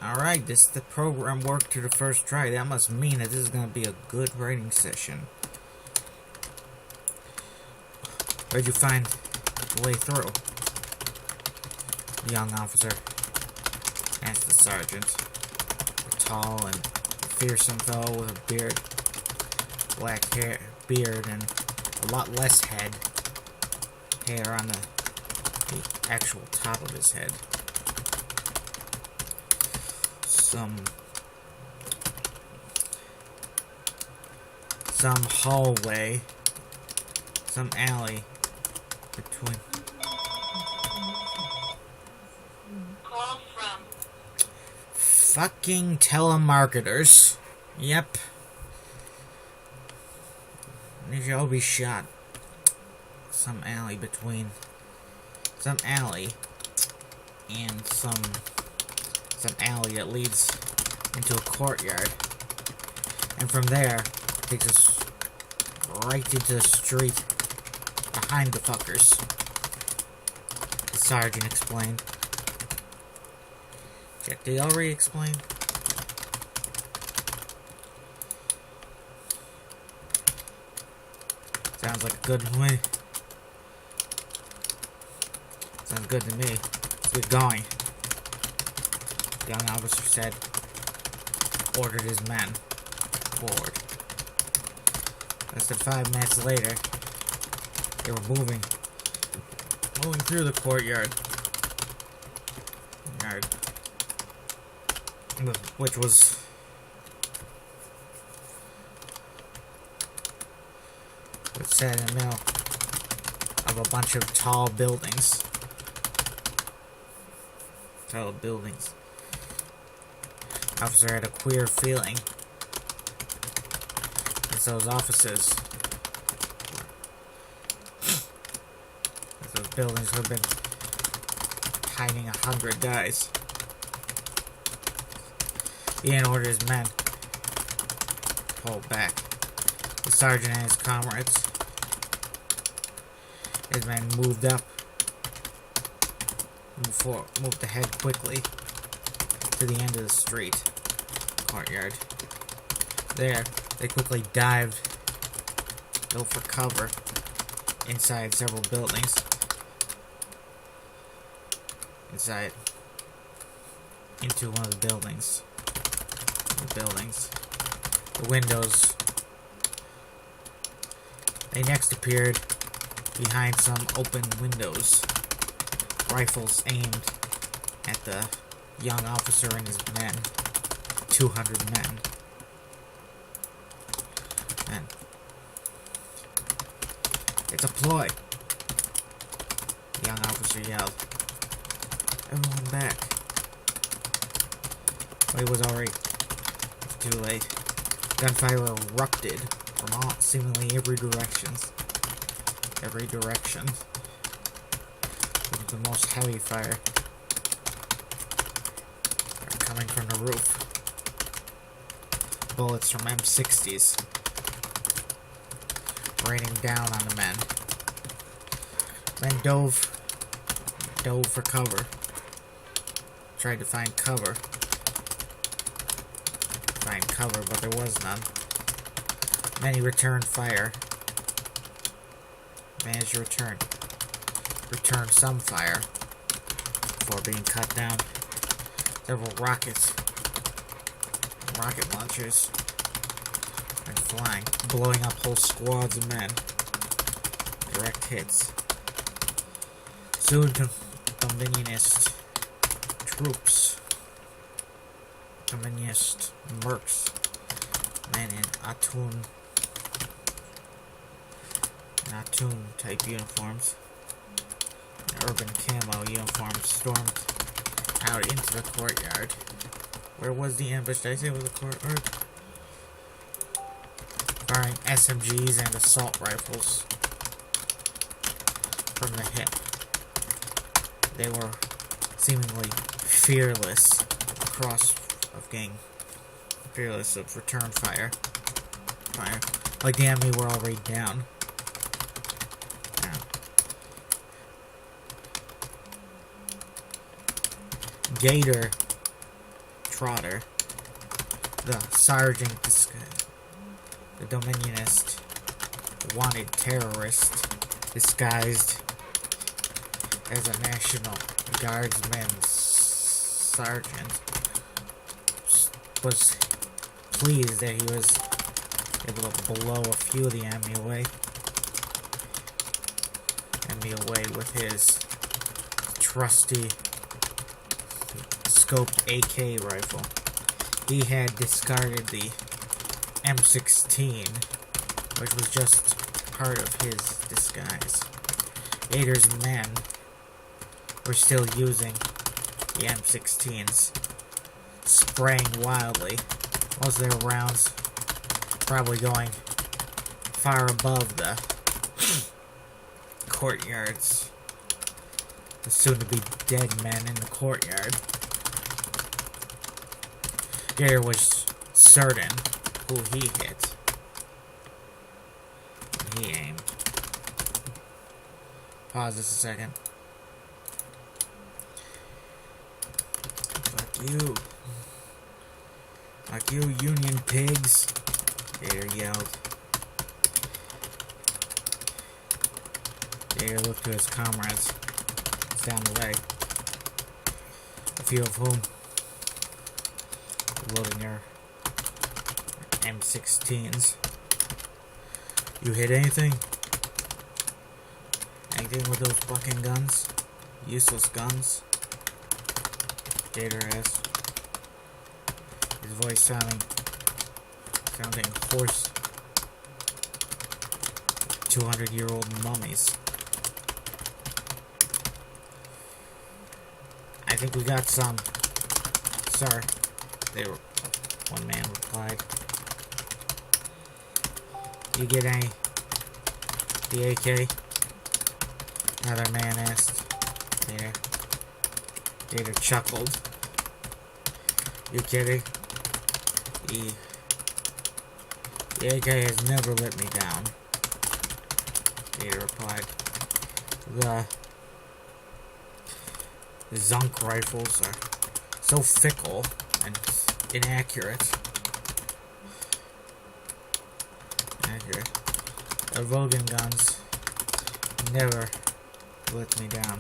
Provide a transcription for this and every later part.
Alright, the program worked to the first try. That must mean that this is going to be a good writing session. Where'd you find the way through? The young officer asked the sergeant. A tall and fearsome fellow with a beard, black hair, beard, and a lot less hair on the actual top of his head. Some hallway, some alley between. Call from Fucking telemarketers. Yep. They should all be shot. Some alley between. Some alley and some alley that leads into a courtyard. And from there, takes us right into the street behind the fuckers. The sergeant explained. Check, did he already explain? Sounds like a good way. Sounds good to me. Let's get going. The young officer said, ordered his men forward. Less than 5 minutes later, they were moving through the courtyard, which was set in the middle of a bunch of tall buildings. Officer had a queer feeling as those offices, as those buildings would have been hiding 100 guys. He didn't order his men pulled back. The sergeant and his comrades, his men moved ahead quickly to the end of the street courtyard. There, they quickly dove for cover inside several buildings. Into one of the buildings. The windows. They next appeared behind some open windows. Rifles aimed at the young officer and his men. 200 men. And it's a ploy, the young officer yelled. Everyone back. But it was already too late. Gunfire erupted from all seemingly every direction. With the most heavy fire coming from the roof. Bullets from M60s raining down on the men. Men dove for cover. Tried to find cover, but there was none. Many returned fire. Managed to return some fire before being cut down. Several rocket launchers and flying, blowing up whole squads of men. Direct hits. Soon, Communist troops, Communist mercs, men in Atun type uniforms, and urban camo uniforms stormed out into the courtyard. Where was the ambush? Did I say it was a courtyard? Firing SMGs and assault rifles from the hip. They were seemingly fearless of return fire. Like the enemy were already down. Gator Trotter, the sergeant, the Dominionist, wanted terrorist, disguised as a National Guardsman sergeant, was pleased that he was able to blow a few of the enemy away with his trusty scoped AK rifle. He had discarded the M16, which was just part of his disguise. Gator's men were still using the M16s, spraying wildly. Most of their rounds probably going far above the courtyards. The soon-to-be dead men in the courtyard. Gator was certain who he hit when he aimed. Pause this a second. Fuck you. Fuck you, Union pigs. Gator yelled. Gator looked to his comrades down the way, a few of whom were loading their M16s. You hit anything? Anything with those fucking guns? Useless guns? Gator asked, his voice sounding hoarse. 200-year-old mummies. I think we got some, sir. One man replied. You get any? The AK? Another man asked. Gator chuckled. You kidding? The AK has never let me down. Gator replied. The Zunk rifles are so fickle and inaccurate. The Rogan guns never let me down.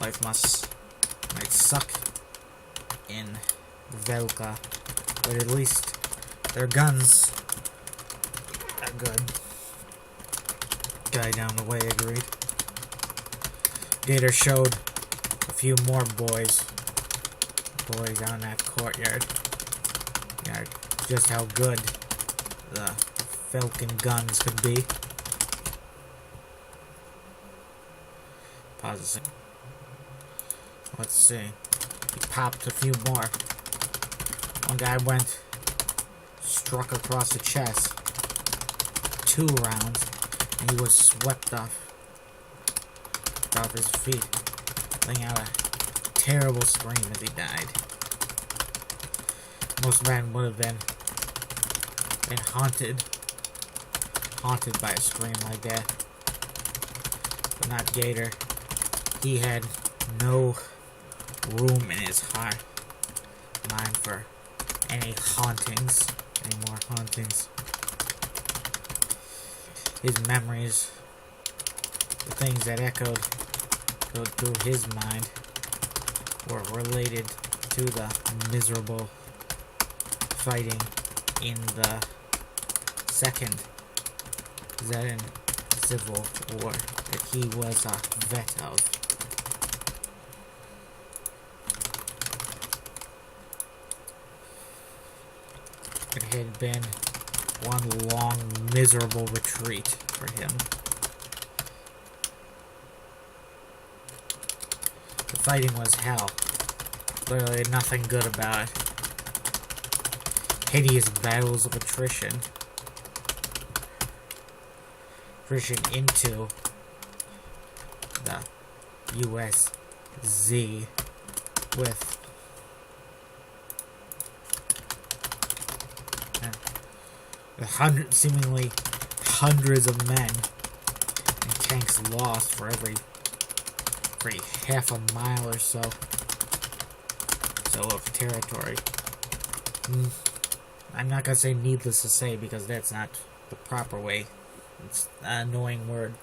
Life might suck in Velka, but at least their guns are good. Guy down the way agreed. Gator showed a few more boys on that courtyard. Just how good the Falcon guns could be. Pause a second. Let's see. He popped a few more. One guy struck across the chest. 2 rounds, and he was swept off his feet, letting out a terrible scream as he died. Most men would have been haunted by a scream like that, but not Gator. He had no room in his mind for any more hauntings. His memories, the things that echoed through his mind, were related to the miserable fighting in the Second Zetan Civil War that he was a vet of. It had been one long, miserable retreat for him. The fighting was hell. Literally nothing good about it. Hideous battles of attrition. Attrition into the USZ with seemingly hundreds of men and tanks lost for every half a mile or so. So of territory. I'm not gonna say needless to say because that's not the proper way. It's an annoying word.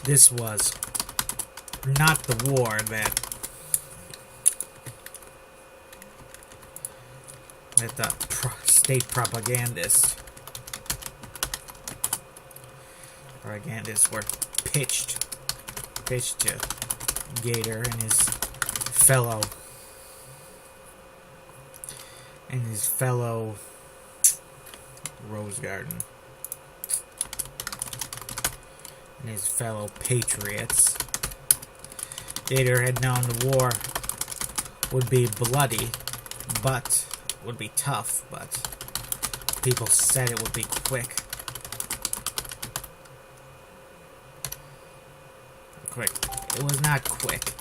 This was not the war that the state propagandists were pitched to Gator and his fellow Rose Garden and his fellow patriots. Gator had known the war would be bloody, but would be tough, but people said it would be quick. It was not quick.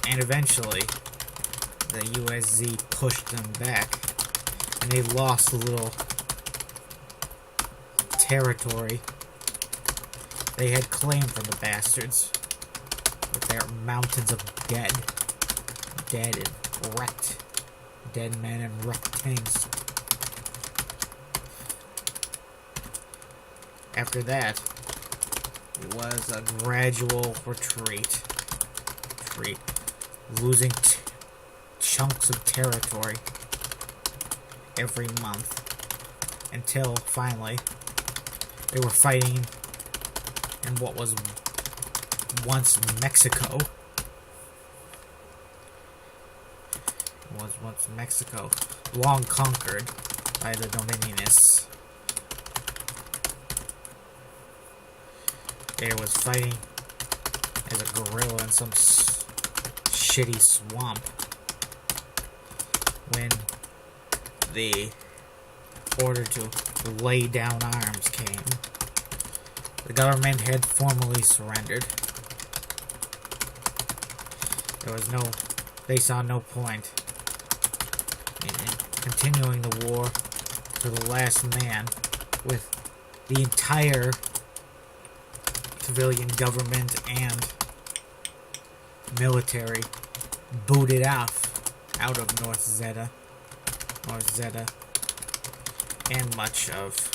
And eventually, the USZ pushed them back, and they lost a little territory they had claimed from the bastards, with their mountains of dead and wrecked, dead men and wrecked tanks. After that, it was a gradual retreat, losing chunks of territory every month, until finally they were fighting in what was once Mexico. Long conquered by the Dominionists. Gator was fighting as a guerrilla in some shitty swamp when the order to lay down arms came. The government had formally surrendered. They saw no point in continuing the war to the last man with the entire civilian government and military booted out of North Zeta, and much of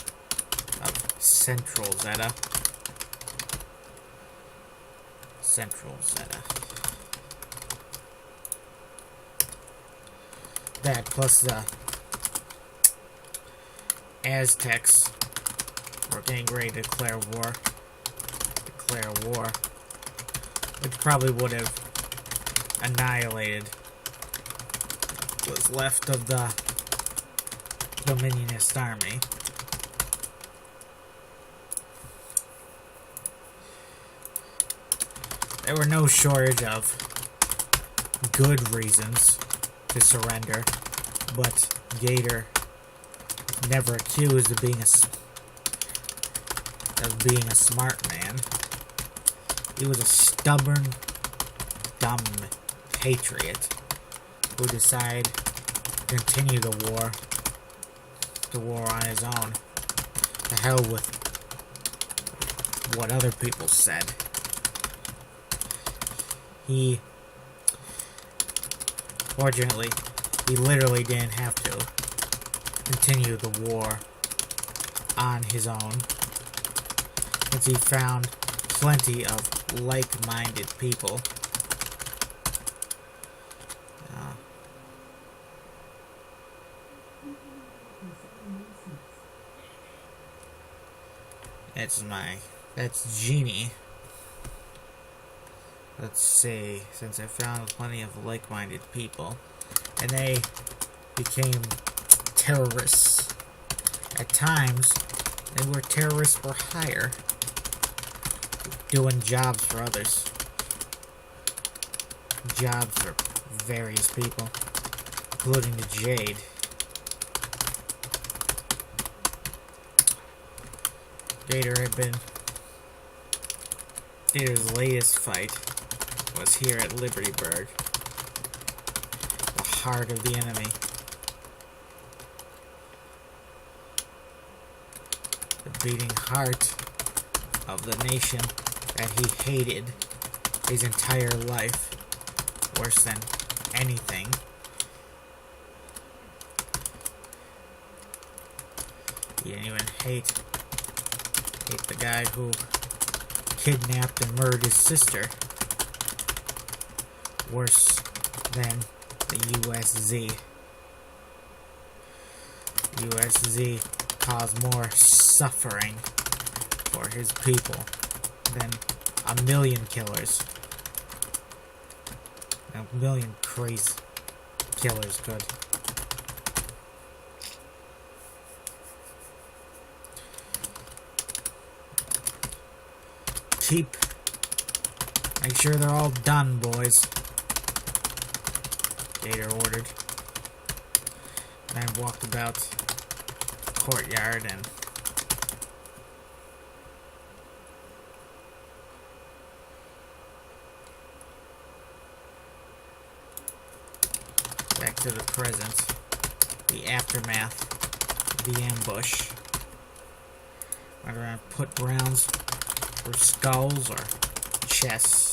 Central Zeta. That plus the Aztecs were getting ready to declare war, which probably would have annihilated what was left of the Dominionist army. There were no shortage of good reasons to surrender, but Gator never accused of being a smart man. He was a stubborn, dumb patriot who decided to continue the war on his own. To hell with what other people said. Fortunately, he literally didn't have to continue the war on his own, since he found plenty of like-minded people. That's Genie. Let's see, since I found plenty of like-minded people, and they became terrorists. At times, they were terrorists for hire, doing jobs for others. Jobs for various people, including the Jade. Gator's latest fight was here at Libertyburg, the heart of the enemy. The beating heart of the nation that he hated his entire life. Worse than anything. He didn't even hate the guy who kidnapped and murdered his sister. Worse than the USZ. USZ caused more suffering for his people than a million killers. A million crazy killers could. Make sure they're all done, boys. Gator ordered. Man walked about the courtyard and back to the present. The aftermath of the ambush. Whether I put rounds for skulls or chests.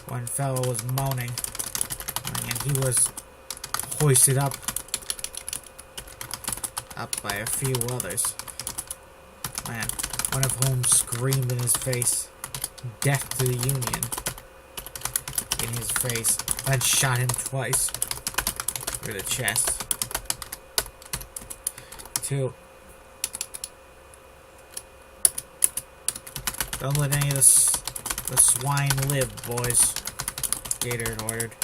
One fellow was moaning, and he was hoisted up by a few others. Man, one of whom screamed in his face, "Death to the Union," in his face, then shot him twice through the chest. Two. Don't let any of the swine live, boys. Gator had ordered.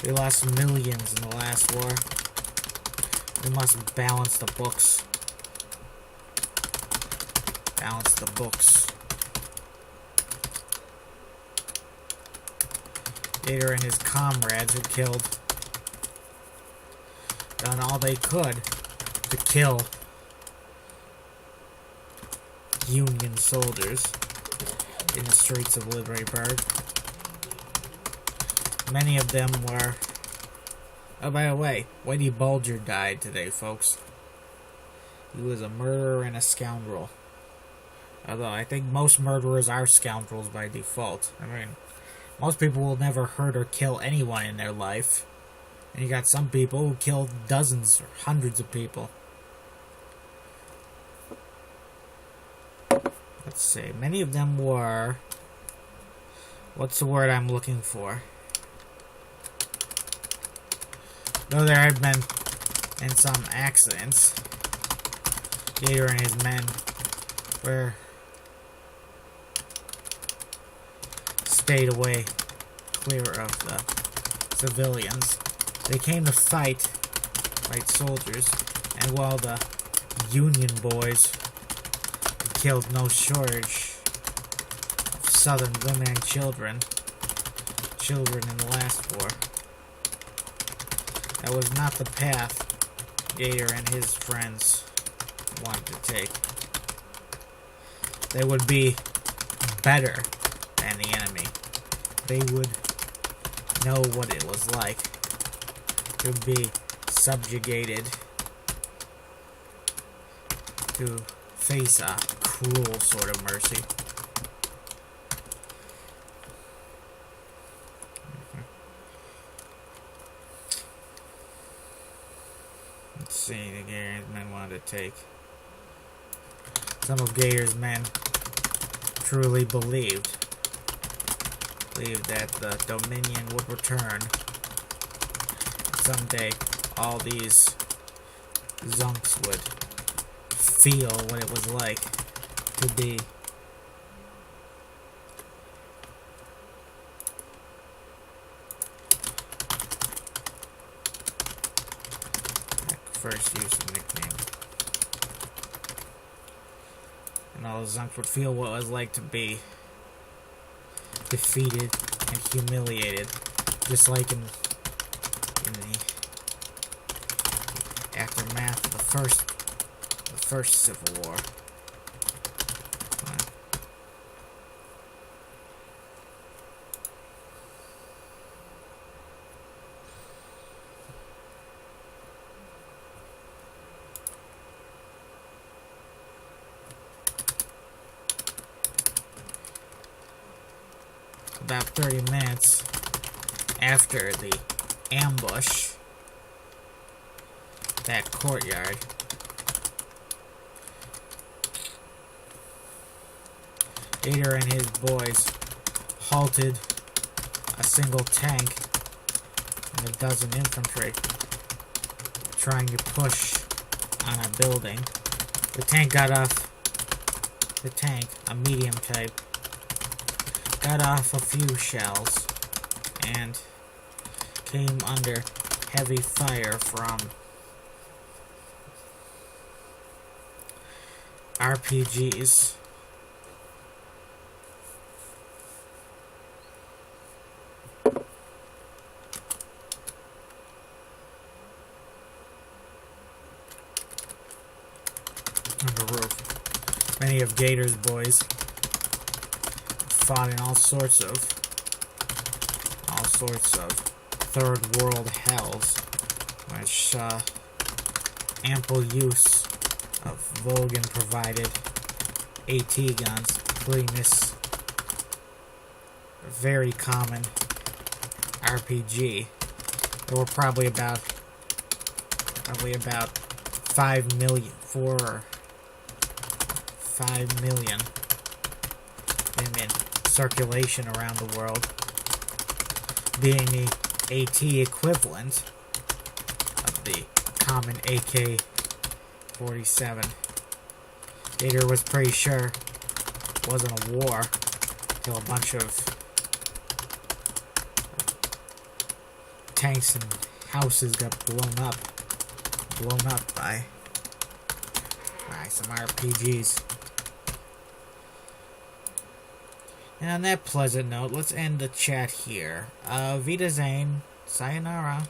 We lost millions in the last war. We must balance the books. Balance the books. Gator and his comrades had done all they could to kill Union soldiers in the streets of Libertyburg. Many of them were... Oh, by the way, Whitey Bulger died today, folks. He was a murderer and a scoundrel. Although, I think most murderers are scoundrels by default. I mean, most people will never hurt or kill anyone in their life. And you got some people who kill dozens or hundreds of people. Let's see. Many of them were... What's the word I'm looking for? Though there had been in some accidents, Gator and his men were stayed away, clear of the civilians. They came to fight soldiers, and while the Union boys killed no shortage of Southern women and children in the last war, that was not the path Gator and his friends wanted to take. They would be better than the enemy. They would know what it was like to be subjugated, to face a cruel sort of mercy. Let's see, the Gator's men wanted to take. Some of Gator's men truly believed that the Dominion would return. Someday, all these Zunks would feel what it was like to be first use of nickname. And all the Zunks would feel what it was like to be defeated and humiliated, just like in the aftermath of the first Civil War. about 30 minutes after the ambush, that courtyard, Vader and his boys halted a single tank and a dozen infantry trying to push on a building. The tank, a medium type, got off a few shells and came under heavy fire from RPGs. On the roof. Many of Gator's boys fought in all sorts of third world hells, which ample use of Vogan provided AT guns, including this very common RPG. There were probably about 5 million, 4 or 5 million in circulation around the world, being the AT equivalent of the common AK-47. Gator was pretty sure it wasn't a war until a bunch of tanks and houses got blown up by some RPGs. And on that pleasant note, let's end the chat here. Vida Zane, sayonara.